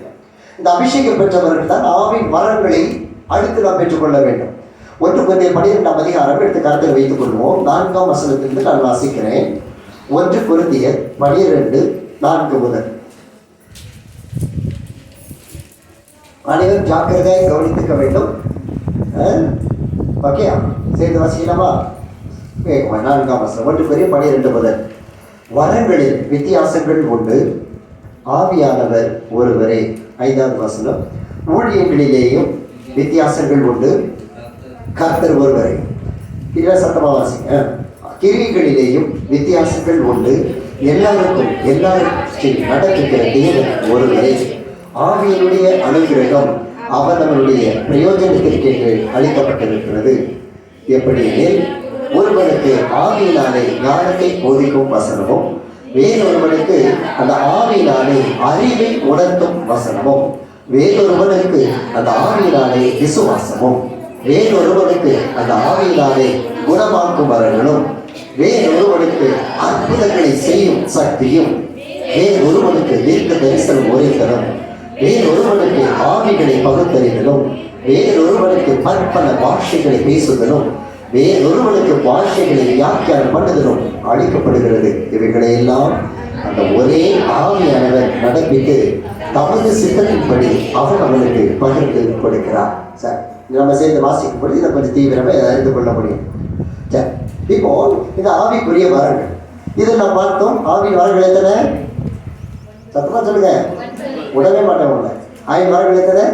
இந்த அபிஷேகம் பெற்றவர்கள் தான் ஆவின் வரங்களை அடுத்து நாம் பெற்றுக்கொள்ள வேண்டும். 1 கொரிந்தியர் 12ஆம் அதிகாரம் எடுத்து கருத்தில் வைத்துக் கொள்வோம். 4ஆம் வசனத்திலிருந்து நான் வாசிக்கிறேன். 1 கொரிந்தியர் 12:4 முதல். அனைவரும் ஜாக்கிரதையாக கவனித்துக்க வேண்டும். ஓகே, சேர்ந்து வாசிக்கலாமா? 4ஆம் வசனம் 1 கொரிந்தியர் 12 முதல். வரங்களில் வித்தியாசங்கள் உண்டு, ஆவியானவர் ஒருவரே. 5ஆவது வசனம். ஊழியங்களிலேயும் வித்தியாசங்கள் உண்டு, கர்த்தர் ஒருவரே. இல்லை, சத்தமா வாசிங்க. கிரியைகளிலேயும் வித்தியாசங்கள் உண்டு, எல்லாருக்கும் நடத்துகிற தேவன் ஒருவரே. ஆவியினுடைய அனுகிரகம் அவனவனுடைய பிரயோஜனத்திற்கு அளிக்கப்பட்டிருக்கிறது. எப்படி எனில், ஒருவனுக்கு ஆவியினாலே ஞானத்தை போதிக்கும் வசனமும், வேறொருவனுக்கு அந்த ஆவியினாலே அறிவை உணர்த்தும் வசனமும், வேறொருவனுக்கு அந்த ஆவியினாலே விசுவாசமும், வேறொருவனுக்கு அந்த ஆவியினாலே குணமாக்கும் வரங்களும், வேறொருவனுக்கு அற்புதங்களை செய்யும் சக்தியும், வேறொருவனுக்கு தீர்க்க தரிசனம் உரைத்தலும், வேறொருவனுக்கு ஆவிகளை பகுத்தறிதலும், வேறொருவனுக்கு பற்பல பாஷைகளை பேசுதலும், வேறொருவனுக்கு பாஷைகளை வியாக்கியானம் பண்ணுதலும் அளிக்கப்படுகிறது. இவைகளை எல்லாம் அந்த ஒரே ஆவியானவர் நடப்பித்து தமது சித்தத்தின்படி அவர் அவனுக்கு பகிர்ந்து கொடுக்கிறார். சார், நம்ம சேர்ந்து வாசிக்கும் பொழுது இதை கொஞ்சம் தீவிரமாக அறிந்து கொள்ள முடியும். சார், இப்போ இந்த ஆவிக்குரிய வரங்கள் இதை நாம் பார்த்தோம். ஆவின் வரங்கள் எத்தனை? சத்தமா சொல்லுங்க. உடனே மாட்டேன் உங்களை. ஆவின் வரங்கள் எத்தனை?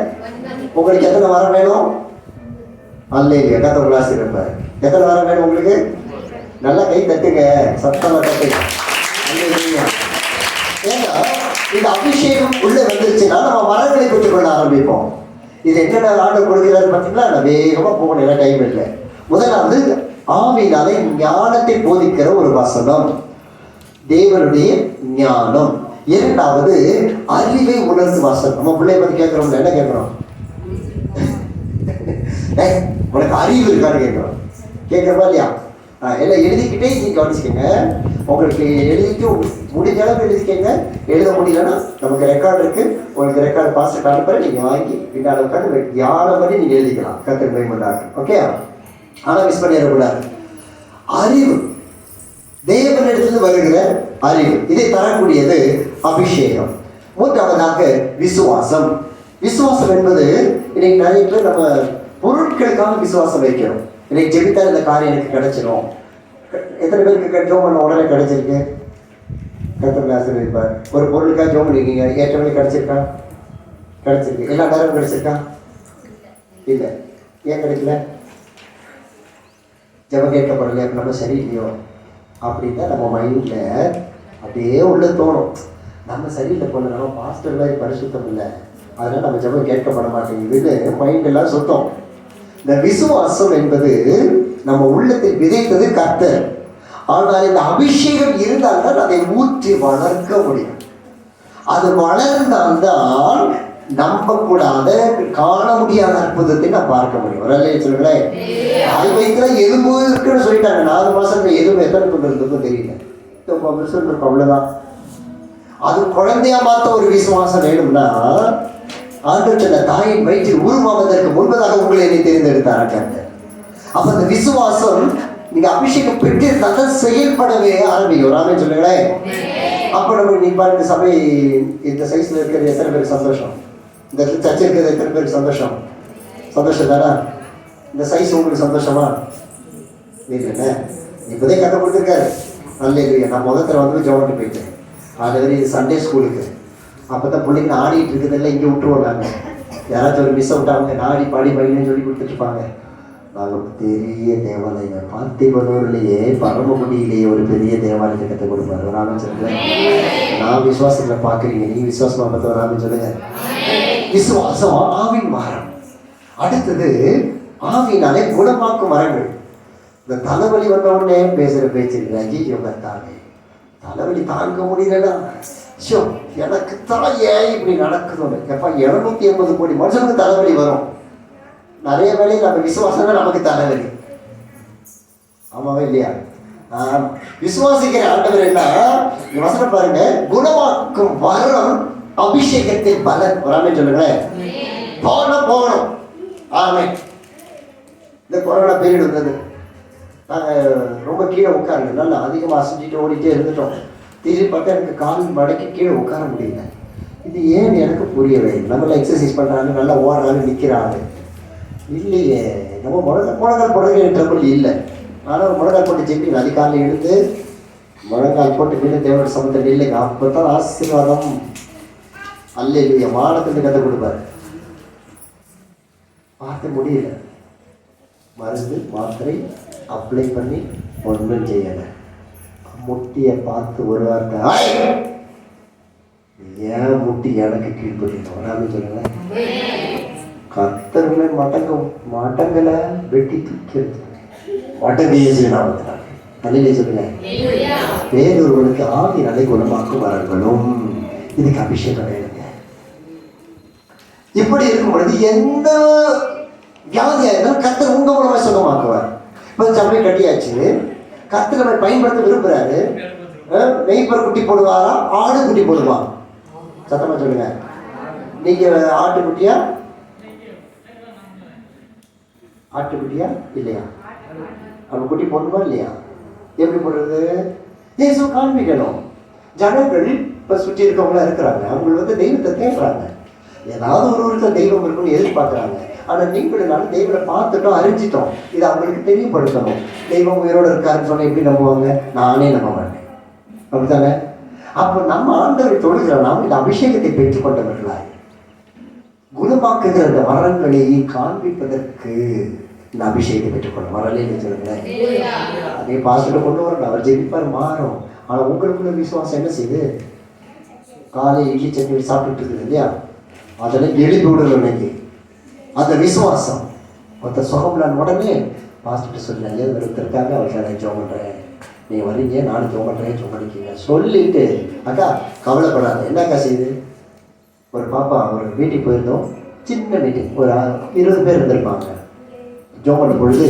உங்களுக்கு எத்தனை வரம் வேணும்? அல்லேலூயா. கர்த்தர் ஆசீர்வதிப்பார். எத்தனை வரம் வேணும் உங்களுக்கு? நல்லா கை தட்டுங்க, சத்தமா தட்டுங்க. ஏன்னா இந்த அபிஷேகம் உள்ள வந்துருச்சுன்னா நம்ம வரங்களை பெற்றுக்கொள்ள ஆரம்பிப்போம். இது என்னென்ன ஆர்டர் கொடுக்கிறாரு பார்த்தீங்களா? நான் வேகமாக போகணும், டைம் இல்லை. முதலாவது ஆவியினாலே ஞானத்தை போதிக்கிற ஒரு வசனம், தேவனுடைய ஞானம். இரண்டாவது அறிவை உணர்ந்து வசனம். நம்ம பிள்ளைய பற்றி கேட்குறோம்ல, என்ன கேட்குறோம்? உனக்கு அறிவு இருக்கான்னு கேட்குறோம். கேட்குறப்பா இல்லையா? எல்லாம் எழுதிக்கிட்டே நீங்கள் கவனிச்சுக்கோங்க. உங்களுக்கு எழுதிக்க முடிஞ்ச அளவு எழுதிக்கங்க. எழுத முடியலன்னா நமக்கு ரெக்கார்டு இருக்குது. உங்களுக்கு ரெக்கார்டு பாஸ்ட் அனுப்புற நீங்கள் வாங்கி பின்னால் உட்காந்து தியானம் பண்ணி நீங்கள் எழுதிக்கலாம். கர்த்தர் மகிமையுண்டாக. ஓகே, ஆனால் மிஸ் பண்ணிடக்கூடாது. அறிவு தேவனிடத்திலிருந்து வருகிற அறிவு, இதை தரக்கூடியது அபிஷேகம். மூன்றாவதாக விசுவாசம். விசுவாசம் என்பது இன்னைக்கு நிறைய பேர் நம்ம பொருட்களுக்காக விசுவாசம் வைக்கிறோம். இன்னைக்கு ஜெபித்தால் இந்த காரியம் எனக்கு கிடைச்சிடும். எத்தனை பேருக்கு ஜோம் பண்ண உடனே கிடைச்சிருக்கு? கர்த்தர் ஆசீர்வதிப்பார். ஒரு பொருளுக்காக ஜோம் பண்ணிருக்கீங்க, ஏற்றவழி கிடைச்சிருக்கா? கிடைச்சிருக்கு. எல்லா நேரமும் கிடைச்சிருக்கா? இல்லை. ஏன் கிடைக்கல? ஜெபம் கேட்கப்படலையா, அப்போ நம்ம சரியில்லையோ அப்படின்னு தான் நம்ம மைண்டில் அப்படியே உள்ள தோணும். நம்ம சரியில்லை போல, நம்ம பாஸ்டர் மாதிரி பரிசுத்தம் இல்லை, அதனால் நம்ம ஜெபம் கேட்கப்பட மாட்டேங்குதுன்னு மைண்டெல்லாம் சுத்தம். இந்த விசுவாசம் என்பது நம்ம உள்ளத்தில் விதைத்தது கர்த்தர். ஆனால் இந்த அபிஷேகம் இருந்தால்தான் அதை ஊற்றி வளர்க்க முடியும். அது வளர்ந்தால்தான் நம்ப கூடாத, காண முடியாத அற்புதத்தை நான் பார்க்க முடியும். வரலையே சொல்லுங்களேன். தாய் வயிற்றுல எலும்பு இருக்குன்னு சொல்லிட்டாங்க. 4 மாசத்துல எலும்பு எத்தனை கொண்டு இருந்ததுக்கும் தெரியல. இருக்கும், அவ்வளவுதான். அது குழந்தையா மாத்த ஒரு விசுவாசம் வேணும்னா, ஆண்டவர் சொன்ன தாயின் வயிற்றில் உருவாவதற்கு முன்பதாக உங்களை என்னை தேர்ந்தெடுத்தாராங்க. அப்ப அந்த விசுவாசம் நீங்க அபிஷேகம் பெற்றிருந்தால் செயல்படவே ஆரம்பிக்கும். ராமே சொல்லுங்களேன். அப்ப நம்ம நீ பாருங்க, சபை இந்த சைஸ்ல இருக்கிறது எத்தனை பேருக்கு சந்தோஷம்? இந்த சர்ச்சை இருக்கிறது எத்தனை பேருக்கு சந்தோஷம்? சந்தோஷம் தானே? இந்த சைஸ் உங்களுக்கு சந்தோஷமா? இல்லைண்ணே, இப்போதே கதை கொடுத்துருக்காரு. நல்ல இல்லையா, நான் முதல்ல வந்து ஜோட்டு போயிட்டேன். அது சண்டே ஸ்கூலுக்கு அப்போ தான் பிள்ளைங்க ஆடிட்டு இருக்குதெல்லாம் இங்கே விட்டுருவோம். நாங்கள் யாராச்சும் ஒரு மிஸ் விட்டாங்க, நாடி பாடி பையன்னு சொல்லி கொடுத்துட்ருப்பாங்க. நாங்கள் பெரிய தேவாலயம் பார்த்திபனூர்லேயே பரமக்குடியிலேயே ஒரு பெரிய தேவாலயத்தை கற்றுக் கொடுப்பாரு. ராமன் சொல்லுங்க. நான் விசுவாசத்தில் பார்க்குறீங்க, நீங்கள் விசுவாசமாக பார்த்தா ராமன் சொல்லுங்க. விசுவாசம் ஆவின் மரம். அடுத்தது ஆவினாலே குணமாக்கும் மரங்கள். இந்த தலைவலி வந்த உடனே பேசுகிற பேச்சு ஐயோ கர்த்தாவே, தலைவலி தாங்க முடியலன்னா ஷோ எனக்கு தான் ஏன் இப்படி நடக்குதுன்னு. எப்போ 280 கோடி மனுஷனுக்கு தலைவலி வரும். நிறைய வேலையில் நம்ம விசுவாசம் தான் நமக்கு தலைவலி. ஆமாவே இல்லையா? விசுவாசிக்கிற ஆண்டவர் என்ன வசனம் பாருங்க, குணமாக்கும் வரம் அபிஷேகத்தின் பலன். வராமே சொல்லுங்களேன். போகணும். ஆமே. இந்த கொரோனா பீரியட் வந்தது, நாங்கள் ரொம்ப கீழே உட்காருங்க, நல்லா அதிகமாக அசைஞ்சிட்டு ஓடிட்டே இருந்துட்டோம். திரும்பி பார்த்தா எனக்கு கால் மடக்கி கீழே உட்கார முடியல. இது ஏன்னு எனக்கு புரியவே. நம்மளாம் எக்ஸசைஸ் பண்ணுறாங்க, நல்லா ஓடுறாங்க, நிற்கிறாங்க. இல்லையே, நம்ம முழங்கால் போடுறது ட்ரபிள் இல்லை. ஆனால் முழங்கால் போட்டு ஜெப்பி அதிகாலையில் எடுத்து முழங்கால் போட்டு மீண்டும் தேவனோட சமத்தில் இல்லைங்க. அப்போ தான் ஆசீர்வாதம் அல்ல இல்லையா வானத்துக்கு கற்றுக் கொடுப்பாரு. பார்க்க முடியல, மருந்து மாத்திரை அப்ளை பண்ணி ஒன்றும் செய்யலை. முட்டியை பார்த்து ஒரு வார்த்தை, ஏன் முட்டி எனக்கு கீழ்படிக்கணும் அப்படின்னு சொல்லுங்க. கத்தர்களை மட்டங்களை வெட்டி தூக்கிறது மட்டங்கையே சொல்லுங்க. வேறொருவனுக்கு ஆவி நிலை குணமாக்கும் வரங்களும் இதுக்கு அபிஷேகம் வேணுங்க. இப்படி இருக்கும் பொழுது எந்த வியாதியா இருந்தாலும் கர்த்தர் உங்க மூலமா சுகமாக்குவார். இப்போ சபை கட்டியாச்சு, கர்த்தர் நம்ம பயன்படுத்த விரும்புறாரு. மெய்ப்பர் குட்டி போடுவாரா, ஆடு குட்டி போடுவா? சத்தமா சொல்லுங்க. நீங்க ஆட்டுக்குட்டியா இல்லையா? அப்ப குட்டி போடணுமா இல்லையா? எப்படி போடுறது? இயேசு காண்பிக்கணும். ஜனங்கள் இப்ப சுற்றி இருக்கவங்களா இருக்கிறாங்க, அவங்க வந்து தெய்வத்தை தேடுறாங்க. ஏதாவது ஒரு ஒருத்தர் தெய்வம் இருக்குன்னு எதிர்பார்க்குறாங்க. ஆனால் நீங்களும் தெய்வத்தை பார்த்துட்டோம், அறிஞ்சிட்டோம். இதை அவங்களுக்கு தெரியப்படுத்தணும். தெய்வம் உயிரோடு இருக்காருன்னு சொன்னால் எப்படி நம்புவாங்க? நானே நம்ப மாட்டேன். அப்படித்தானே? அப்போ நம்ம ஆண்டவரை தொழுகிறோம், நாம் இந்த அபிஷேகத்தை பெற்றுக்கொண்டவர்களாய் குணமாக்குகிற இந்த வரங்களை காண்பிப்பதற்கு இந்த அபிஷேகத்தை பெற்றுக்கொள்ள வரலைன்னு சொல்லுங்களேன். அதே பாஸ்டர்கிட்ட கொண்டு வரணும், அவர் ஜெபிப்பார், மாறும். ஆனால் உங்களுக்குள்ள விசுவாசம் என்ன செய்யுது? காலை இட்லி சட்னி சாப்பிட்டுட்டு இருக்குது இல்லையா, அதெல்லாம் எழுப்பி விடணும். இன்னைக்கு அந்த விசுவாசம் ஒருத்தர் சுகம்லான்னு உடனே பாஸ்டர்கிட்ட சொல்லி ஒருத்தருக்காக அவருக்கு நான் ஜோம் பண்ணுறேன், நீங்கள் வரீங்க, நானும் ஜோம் பண்ணுறேன், ஜோம் பண்ணிக்கிங்க சொல்லிட்டு, அக்கா கவலைப்படாது. என்னக்கா செய்யுது? ஒரு பாப்பா ஒரு வீட்டுக்கு போயிருந்தோம், சின்ன மீட்டிங், ஒரு 20 பேர் இருந்திருப்பாங்க. ஜோம் பண்ண பொழுது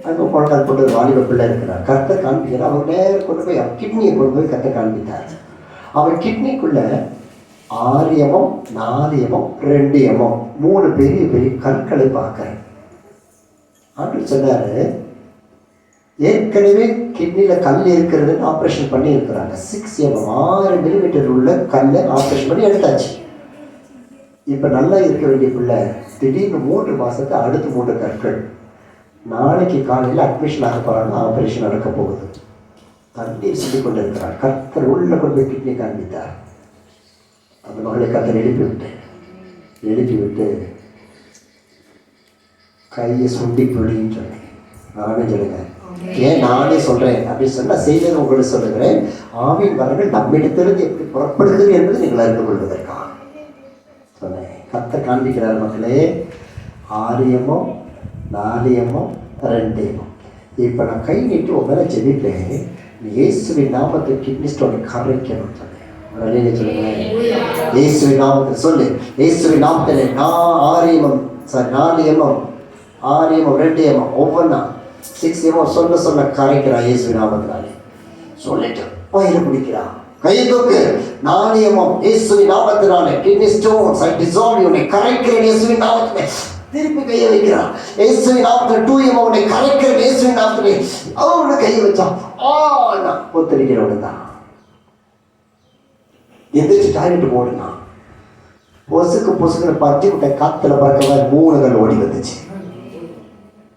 அங்கே குழந்தை போட்டு ஒரு வாலிப பிள்ளை இருக்கிறார். கத்தை காண்பிக்கிறார். அவர் நேரம் கொண்டு போய் கிட்னியை கொண்டு போய் கத்தை காண்பித்தார். அவர் கிட்னிக்குள்ள 6 mm 4 mm 2 mm 3 பெரிய பெரிய கற்களை பார்க்கிறேன். ஆண்டு சொன்னாரு, ஏற்கனவே கிட்னியில் கல் இருக்கிறதுன்னு ஆப்ரேஷன் பண்ணி இருக்கிறாங்க. 6 mm 6 mm உள்ள கல்லை ஆப்ரேஷன் பண்ணி எடுத்தாச்சு. இப்போ நல்லா இருக்க வேண்டிய பிள்ளை திடீர்னு 3 மாதத்துக்கு அடுத்து 3 கற்கள். நாளைக்கு காலையில் அட்மிஷன் ஆக போகிறாங்க, ஆப்ரேஷன் நடக்க போகுது. கண்ணீர் சொல்லி கொண்டு இருக்கிறார். கர்த்தர் உள்ள கொண்டு போய் கிட்னி காண்பித்தார். அந்த மகளை கர்த்தர் எழுப்பி விட்டு கையை சுண்டி பிடின்னு சொன்னேன். ஆமென் சொல்லுங்க. ஏன் நானே சொல்றேன் அப்படின்னு சொன்னா செய்தது உங்களுக்கு சொல்லுகிறேன். ஆவின் வரங்கள் நம்மிடத்திலிருந்து எப்படி புறப்படுகிறது என்பது நீங்கள் அறிந்து கொள்வதற்காக சொன்னேன். கர்த்தர் காண்பிக்கிறார் மக்களே. 6 எம்எம் 4 எம்எம் 2 எம்எம். இப்போ நான் கை நீட்டு உன் மேலே ஜெபிப்பேன். இயேசுவின் நாமத்தை கிட்னி ஸ்டோனை கரைக்கணும் சொன்னேன். சொல்லுங்க. இயேசுவின் நாமத்தில் சொல்லு. இயேசுவின் நாமத்தில் 6 எம்எம் 4 எம்எம் 6 எம்எம் 2 எம்எம் ஒவ்வொன்றா 6 எம்எம் சொல்ல கரைக்கிறா. இயேசுவின் நாமத்தினாலே சொல்லிட்டு பயிர் பிடிக்கிறான். கையை தூக்கு. 4 எம்எம் இயேசுவின் நாமத்தினாலே kidney stones I dissolve you. கரைக்கிறேன் இயேசுவின் நாமத்திலே. திருப்பி கையை வைக்கிறான். இயேசுவின் நாமத்தில் 2 எம்எம் உன்னை கரைக்கிறேன் இயேசுவின் நாமத்திலே. அவனு கையை வச்சான். ஒத்துழைக்கிறவனு தான் எந்திரிச்சு டாய்லெட் ஓடுனான். பொசுக்குன்னு பறிச்சு விட்ட காத்துல பறக்க 3 கல் ஓடி வந்துச்சு.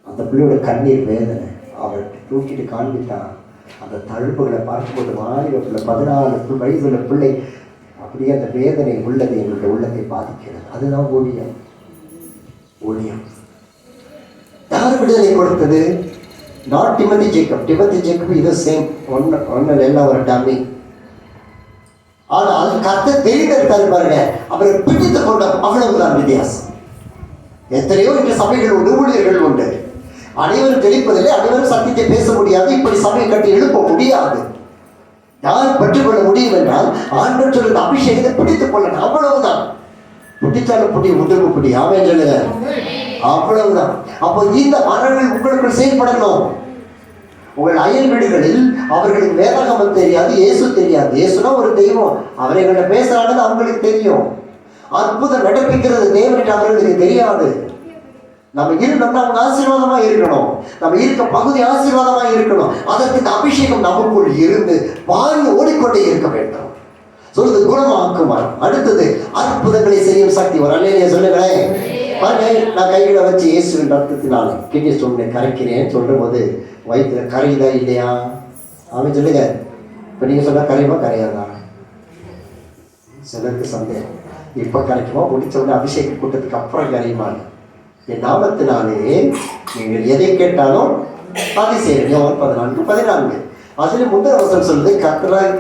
அந்த பிள்ளையோட கண்ணீர் வேதனை அவள் தூக்கிட்டு காண்பித்தான். அந்த தழுப்புகளை பார்க்கும்போது மாறி 14 வயதுள்ள பிள்ளை அப்படியே அந்த வேதனை உள்ளதை எங்களுடைய உள்ளத்தை பாதிக்கிறது. அதுதான் ஊழியம். யார் விடுதலை கொடுத்தது? நாட் டிமோத்தி ஜேக்கப் இது சேம் ஒன்னு எல்லாம் ஒரு டம்மி. ஆனால் கர்த்தர் தெரிந்தெடுத்தார் பாருங்க. அவரை பிடித்துக் கொண்ட அவ்வளவுதான் வித்தியாசம். எத்தனையோ இன்று சபைகள் உண்டு, ஊழியர்கள் உண்டு. அனைவரும் தெளிப்பதில்லை, அனைவரும் சத்தியத்தை பேச முடியாது. இப்படி சபையை கட்டி எழுப்ப முடியாது. யார் பெற்றுக்கொள்ள முடியும் என்றால் ஆண்டவர் சொல்லுங்க அபிஷேகத்தை பிடித்துக் கொள்ளணும். அவ்வளவுதான். பிடித்தாலும் பிடி, உதவு பிடி. ஆமென் சொல்லுங்க. அவ்வளவுதான். அப்போ இந்த மரங்கள் உங்களுக்குள் செயல்படணும். உங்கள் அயல் வீடுகளில் அவர்களுக்கு வேதாகமம் தெரியாது, இயேசு தெரியாது. இயேசுனா ஒரு தெய்வம், அவரை கிட்ட பேசுறாங்கன்னு அவங்களுக்கு தெரியும். அற்புதம் நடப்பிக்கிறது தேவன் அவர்களுக்கு தெரியாது. நம்ம இருக்கணும்னா அவங்க ஆசீர்வாதமா இருக்கணும். நம்ம இருக்க பகுதி ஆசீர்வாதமா இருக்கணும். அதற்கு இந்த அபிஷேகம் நமக்குள் இருந்து பாருங்க ஓடிக்கொண்டே இருக்க வேண்டும். சொல்லுது குணமாக்குமார். அடுத்தது அற்புதங்களை செய்யும் சக்தி வர. அல்லேலூயா சொல்லுங்களேன். நான் கைகளை வச்சு இயேசுவின் ரத்தத்தினால கிட்னி ஸ்டோனை கரைக்கிறேன்னு சொல்ற போது வயிற்றுல கரையுதா இல்லையா? அவன் சொல்லுங்க. இப்போ நீங்க சொன்னா கரையுமா கரையாதா? சிலருக்கு சந்தேகம். இப்போ கரைக்குமா? முடிச்ச உடனே அபிஷேக கூட்டத்துக்கு அப்புறம் கரையுமாங்க. என் நாமத்தினாலே நீங்கள் எதை கேட்டாலும் அதை செய்யுங்க. 14:14 அதுல முதல் அவசரம் சொல்லுது கர்த்தராய்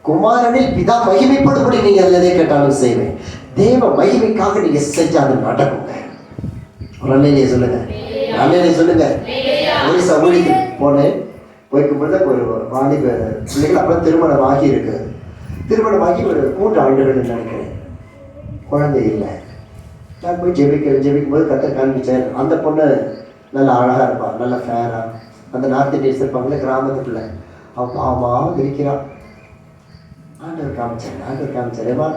குமாரனில் பிதா மகிமைப்படும்படி நீங்க எதை கேட்டாலும் செய்வேன். தேவ மகிமைக்காக நீங்க செஞ்சா அது நடக்குங்க. நல்லே சொல்லுங்க. நல்லே சொல்லுங்க. ஒரிசா ஊழிக்கு போனேன். போய்க்கும்போது ஒரு வாலிப பிள்ளைகள் அப்புறம் திருமணம் ஆகி இருக்கு. திருமணமாகி ஒரு 3 ஆண்டுகள் நினைக்கிறேன். குழந்தை இல்லை. நான் போய் ஜெபிக்கும் போது கர்த்தர் காண்பிச்சேன். அந்த பொண்ணு நல்லா அழகா இருப்பாள், நல்லா ஃபேரா. அந்த நார்த் இந்தியன்ஸ் இருப்பாங்களே கிராமத்து பிள்ளை. அவன் பாவமாக இருக்கிறான். ஆண்டவர் காமிச்சார். ஏமா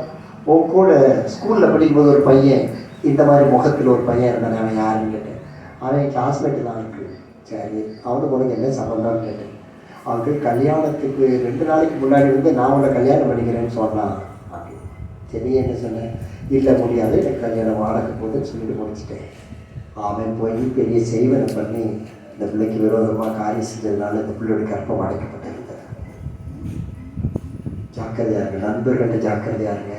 உன் கூட ஸ்கூலில் படிக்கும்போது ஒரு பையன் இந்த மாதிரி முகத்தில் ஒரு பையன் இருந்தானே, அவன் யாருன்னு கேட்டேன். அவன் கிளாஸ்மேட்டு தான் இருக்கு. சரி, அவனுக்கு உனக்கு என்ன சம்பந்தம்னு கேட்டேன். அவனுக்கு கல்யாணத்துக்கு 2 நாளைக்கு முன்னாடி வந்து நான் உன்னை கல்யாணம் பண்ணிக்கிறேன்னு சொன்னான். அப்படி சரி என்ன சொன்னேன், இல்லை முடியாது, எனக்கு கல்யாணம் வாடகை போகுதுன்னு சொல்லிட்டு முடிச்சுட்டேன். அவன் போய் பெரிய செய்வனை பண்ணி இந்த பிள்ளைக்கு விரோதமாக காரியம் செஞ்சதுனால இந்த பிள்ளையோட கற்பம் அடைக்கப்பட்டிருந்தது. ஜாக்கிரதையா இருங்க நண்பர்கள்ட்ட, ஜாக்கிரதையா இருங்க,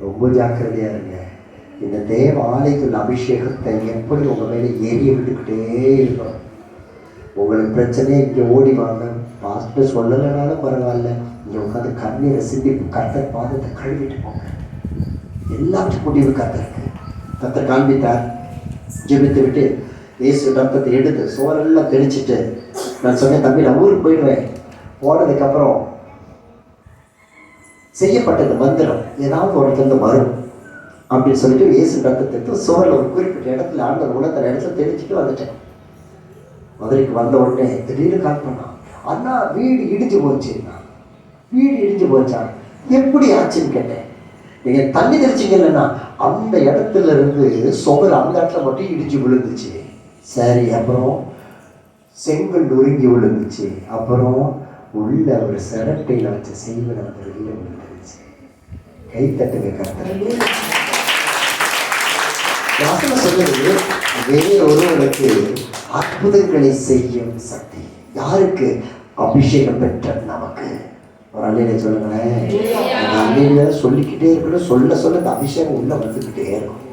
ரொம்ப ஜாக்கிரதையா இருங்க. இந்த தேவ ஆலயத்துள்ள அபிஷேகத்தை எப்படி உங்கள் மேலே எரிய விட்டுக்கிட்டே இருக்கணும். உங்களுக்கு பிரச்சனையே இங்கே ஓடி வாங்க, பாஸ்டர் சொல்லலைனாலும் பரவாயில்ல, இங்கே உட்காந்து கண்ணீரை சிந்தி கர்த்தர் பாதத்தை கழுவிட்டு போங்க. எல்லாத்துக்கும் முடிவு கர்த்தர் காண்பித்தார். ஜெபித்து விட்டு இயேசு ரத்தத்தை எடுத்து சோரெல்லாம் தெளிச்சுட்டு நான் சொன்னேன், தம்பி நான் ஊருக்கு போயிடுவேன். போனதுக்கப்புறம் செய்யப்பட்டது மந்திரம் ஏதாவது ஒருத்தருந்து வரும் அப்படின்னு சொல்லிட்டு இயேசு ரத்தத்தை எடுத்து சோரில் ஒரு குறிப்பிட்ட இடத்துல ஆண்டவர் உணர்த்த இடத்துல தெளிச்சுட்டு வந்துட்டேன். மதுரைக்கு வந்த உடனே திடீர்னு கால் பண்ணான், அண்ணா வீடு இடிஞ்சு போச்சுன்னா. வீடு இடிஞ்சு போச்சா? எப்படி ஆச்சுன்னு கேட்டேன். நீங்கள் தண்ணி தெளிச்சிங்க இல்லைன்னா அந்த இடத்துல இருந்து சுவர் அந்த இடத்துல மட்டும் இடிஞ்சு விழுந்துச்சு. சரி, அப்புறம் செங்கல் நொறுங்கி விழுந்துச்சு. அப்புறம் உள்ள ஒரு சிரட்டையில் வச்ச செய்வன அந்த வெளியில் விழுந்துருச்சு. கை தட்டுங்க கர்த்தர். சொல்லுது வேறு ஒருவருக்கு அற்புதங்களை செய்யும் சக்தி யாருக்கு? அபிஷேகம் பெற்ற நமக்கு. ஒரு அல்லையில சொல்லுங்களேன். அந்த அல்லையில சொல்லிக்கிட்டே இருக்கணும். சொல்ல சொல்ல அந்த அபிஷேகம் உள்ள வந்துக்கிட்டே இருக்கும்.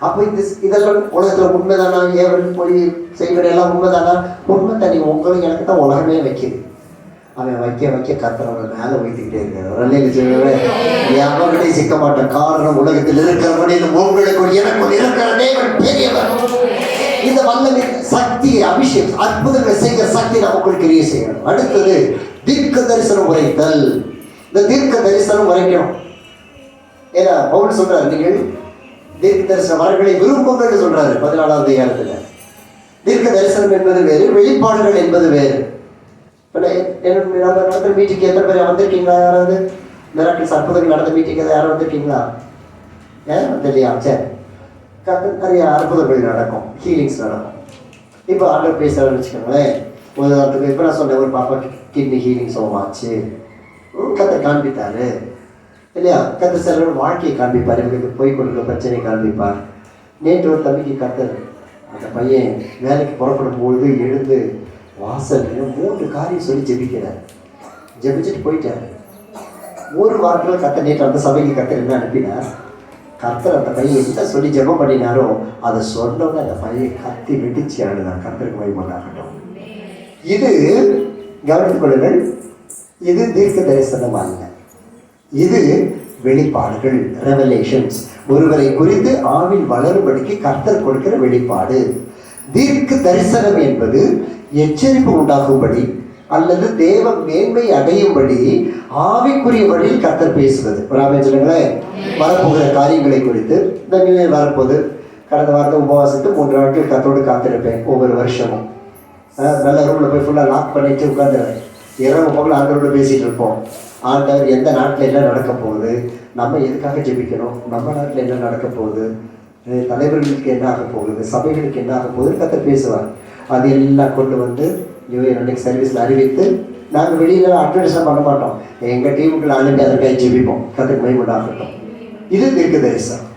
அப்போ இதெல்லாம் உலகத்தில் உண்மைதானா? ஏவல் பொய் செய்வது எல்லாம் உண்மைதானா? உண்மை தண்ணி உங்களுக்கு எனக்கு தான் உலகமே வைக்கிது. அவன் வைக்க கத்துறவங்க மேலே வைத்துக்கிட்டே இருக்காரு. அவர்களையும் சிக்க மாட்டேன். காரணம் உலகத்தில் இருக்கிறவனையும் உங்களுக்கு எனக்கு இருக்கிற தேவன் பெரியவர். இந்த வல்லமை சக்தி அபிஷேகம் அற்புதங்களை செய்கிற சக்தி நமக்குள் கிரியை செய்யணும். அடுத்தது தீர்க்க தரிசனம் உரைத்தல். இந்த தீர்க்க தரிசனம் உரைக்கணும். ஏன்னா பவுல் சொல்றாரு, நீங்கள் தீர்க்க தரிசன வரங்களை விரும்புங்கள் சொல்றாரு 14ஆம் அதிகாரத்துல. தீர்க்க தரிசனம் என்பது வேறு, வெளிப்பாடுகள் என்பது வேறு. நம்ம நடந்த மீட்டிங் எத்தனை பேர் வந்திருக்கீங்களா? யாராவது மிராக்கிள்ஸ் அற்புதங்கள் நடந்த மீட்டிங் யாரும் வந்திருக்கீங்களா? இல்லையா? சரி, நிறைய அற்புதங்கள் நடக்கும், ஹீலிங்ஸ் நடக்கும். இப்போ ஆண்டவர் பேசுறாருன்னு வச்சுக்கோங்களேன். உதாரணத்துக்கு இப்போ நான் சொன்னேன், ஒரு பாப்பா கிட்னி ஹீலிங் சோமாச்சு, கத்தர் காண்பித்தாரு இல்லையா? கத்தர் சிலரோட வாழ்க்கையை காண்பிப்பார், இவங்களுக்கு போய் கொடுக்குற பிரச்சனையை காண்பிப்பார். நேற்று ஒரு தம்பிக்கு கத்தர், அந்த பையன் வேலைக்கு புறப்படும் பொழுது எழுந்து வாசல் 3 காரியம் சொல்லி ஜெபிக்கிறார். ஜெபிச்சுட்டு போயிட்டார். ஒரு வாரத்தில் கத்தர் நேற்று அந்த சபைக்கு கத்தர் என்ன அனுப்பினார்? கத்தர் அந்த பையன் என்ன சொல்லி ஜெபம் பண்ணினாரோ அதை சொன்னோன்னு அந்த பையன் கத்தி வெடிச்சு ஆடுதான். கத்தருக்கு மகிமையாகட்டும். இது கவனித்துக் கொள்ளுங்கள், இது தீர்க்க தரிசனம் அல்ல, இது வெளிப்பாடுகள், ரெவலேஷன்ஸ். ஒருவரை குறித்து ஆவில் வளரும்படிக்கு கர்த்தர் கொடுக்கிற வெளிப்பாடு. தீர்க்க தரிசனம் என்பது எச்சரிப்பு உண்டாகும்படி அல்லது தேவ மேன்மை அடையும்படி ஆவிக்குரிய வழியில் கர்த்தர் பேசுவது. சொல்லுங்களேன், வரப்போகிற காரியங்களை குறித்து. இந்த நியூ இயர் வரப்போது, கடந்த வாரத்தை உபவாசித்து 3 நாட்கள் கர்த்தரோடு காத்திருப்பேன். ஒவ்வொரு வருஷமும் நல்ல ரூமில் போய் ஃபுல்லாக லாக் பண்ணிட்டு உட்காந்துருவேன். இரவு பகல் ஆண்டவரோடு பேசிகிட்டு இருப்போம். ஆண்டவர் எந்த நாட்டில் என்ன நடக்க போகுது, நம்ம எதுக்காக ஜெபிக்கணும், நம்ம நாட்டில் என்ன நடக்க போகுது, தலைவர்களுக்கு என்ன ஆக போகுது, சபைகளுக்கு என்ன ஆக போகுது கர்த்தர் பேசுவார். அது எல்லாம் கொண்டு வந்து நியூ இயர் அன்னைக்கு சர்வீஸில் அறிவித்து, நாங்கள் வெளியில் அட்வர்டைஸ்லாம் பண்ண மாட்டோம், எங்கள் டீமுக்குள்ள அனுப்பி அதற்காக ஜெபிப்போம். கர்த்தருக்கு மகிமையுண்டாகட்டும். இது தீர்க்க தரிசனம்.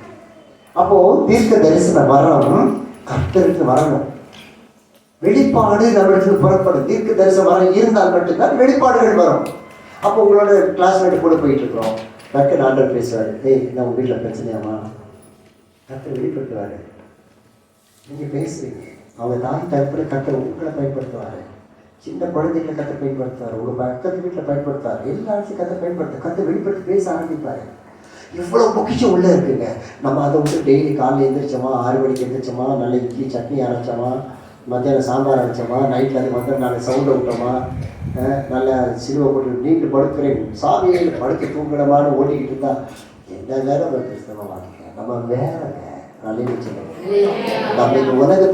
அப்போது தீர்க்க தரிசன வரம் கர்த்தருக்கு வரணும். வெளிப்பாடு நம்மளுக்கு புறப்படும். தீர்க்க தரிசனம் வரம் இருந்தால் மட்டும்தான் வெளிப்பாடுகள் வரும். அப்போ உங்களோட கிளாஸ்மேட்டு கூட போயிட்டு இருக்கிறோம், கர்த்தர் ஆண்டவர் பேசுவார், நான் உங்கள் வீட்டில் பிரச்சனையாமா, கர்த்தர் வெளிப்படுத்துவார். நீங்கள் பேசுவீங்க, அவங்க தாய் தரப்பில் கர்த்தர் உங்களை பயன்படுத்துவார். சின்ன குழந்தைகளை கர்த்தர் பயன்படுத்துவார், உங்கள் பக்கத்து வீட்டில் பயன்படுத்துவார், எல்லா இடத்தையும் கர்த்தர் பயன்படுத்துவார். கர்த்தர் வெளிப்படுத்தி பேச ஆரம்பிப்பார். இவ்வளோ பொக்கிஷம் உள்ளே இருக்குங்க. நம்ம அதை விட்டு டெய்லி காலையில் எழுந்திரிச்சோமா, 6 மணிக்கு எழுந்திரிச்சோமா, நல்ல இட்லி சட்னி அரைச்சோமா, மத்தியானம் சாம்பார் அரைச்சோமா, நைட்டில் அது வந்து நாங்கள் சவுண்டை விட்டோமா, நல்லா சிலுவை போட்டு நீண்டு படுக்கிறேன், சாமியில் படுத்து தூங்கணுமான்னு ஓட்டிக்கிட்டு இருந்தா என்ன வேலை கிறிஸ்தவ வாழ்க்கை. நம்ம வேற நல்ல நம்ம இந்த உலகத்தை